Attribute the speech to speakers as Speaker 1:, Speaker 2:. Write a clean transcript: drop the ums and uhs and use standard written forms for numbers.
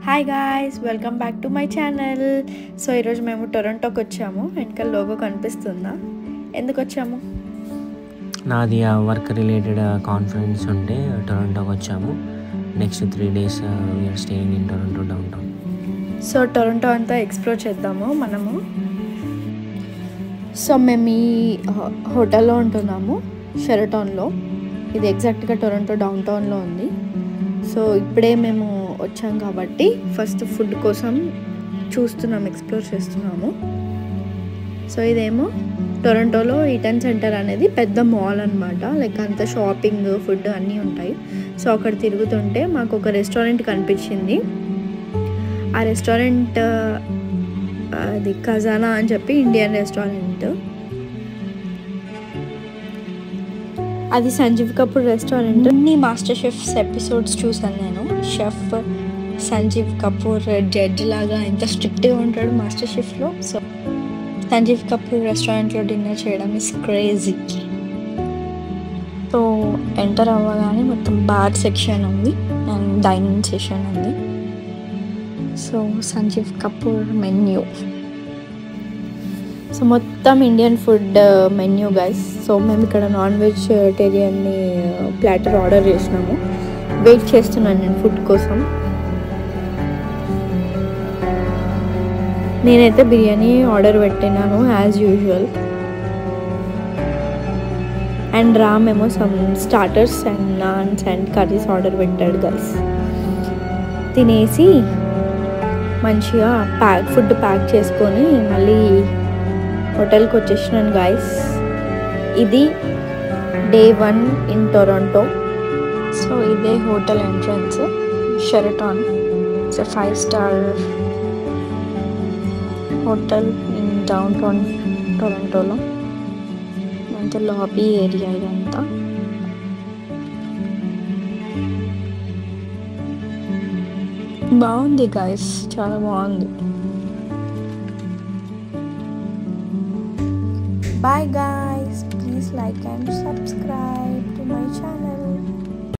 Speaker 1: Hi guys, welcome back to my channel. So ఈరోజు మేము టొరంటోకి వచ్చాము. వెనకాల లోగో కనిపిస్తుందా? ఎందుకు వచ్చాము?
Speaker 2: నాది వర్క్ రిలేటెడ్ కాన్ఫరెన్స్ ఉంటే టొరంటోకి వచ్చాము. Next 3 days we are staying in Toronto downtown.
Speaker 1: So Toronto అంతా ఎక్స్ప్లోర్ చేద్దాము మనము. సో మేము ఈ హోటల్లో ఉంటున్నాము, షెరటాన్లో. ఇది ఎగ్జాక్ట్గా టొరంటో డౌన్ టౌన్లో ఉంది. సో ఇప్పుడే మేము వచ్చాం కాబట్టి ఫస్ట్ ఫుడ్ కోసం చూస్తున్నాము, ఎక్స్ప్లోర్ చేస్తున్నాము. సో ఇదేమో టొరంటోలో ఈటన్ సెంటర్ అనేది పెద్ద మాల్ అనమాట. లైక్ అంత షాపింగ్, ఫుడ్ అన్నీ ఉంటాయి. సో అక్కడ తిరుగుతుంటే మాకు ఒక రెస్టారెంట్ కనిపించింది. ఆ రెస్టారెంట్ అది ఖజానా అని చెప్పి ఇండియన్ రెస్టారెంట్. అది సంజీవ్ కపూర్ రెస్టారెంట్. అన్ని మాస్టర్ షెఫ్స్ ఎపిసోడ్స్ చూసాను నేను. షెఫ్ సంజీవ్ కపూర్ జడ్జ్ లాగా ఎంత స్ట్రిక్ట్గా ఉంటాడు మాస్టర్ షెఫ్లో. సో సంజీవ్ కపూర్ రెస్టారెంట్లో డిన్నర్ చేయడం ఇస్ క్రేజీ. సో ఎంటర్ అవ్వగానే మొత్తం బార్ సెక్షన్ ఉంది అండ్ డైనింగ్ సెక్షన్ ఉంది. So Sanjeev Kapoor menu. So మొత్తం Indian food menu guys. So మేము ఇక్కడ నాన్ వెజిటేరియన్ని ప్లాటర్ ఆర్డర్ చేసినాము. వెయిట్ చేస్తున్నాను నేను ఫుడ్ కోసం. నేనైతే బిర్యానీ ఆర్డర్ పెట్టినాను యాజ్ యూజువల్. అండ్ రామేమో some starters and naans and curries order పెట్టాడు గైస్. తినేసి మంచిగా ఫుడ్ ప్యాక్ చేసుకొని మళ్ళీ హోటల్కి వచ్చేసినాను గైస్. ఇది డే 1 ఇన్ టొరంటో. సో ఇదే hotel entrance, Sheraton. It's 5-star hotel in downtown టొరంటోలో. అంత లాబీ ఏరియా ఇదంతా. బాగుంది గైస్, చాలా బాగుంది. Bye guys, please like and subscribe to my channel.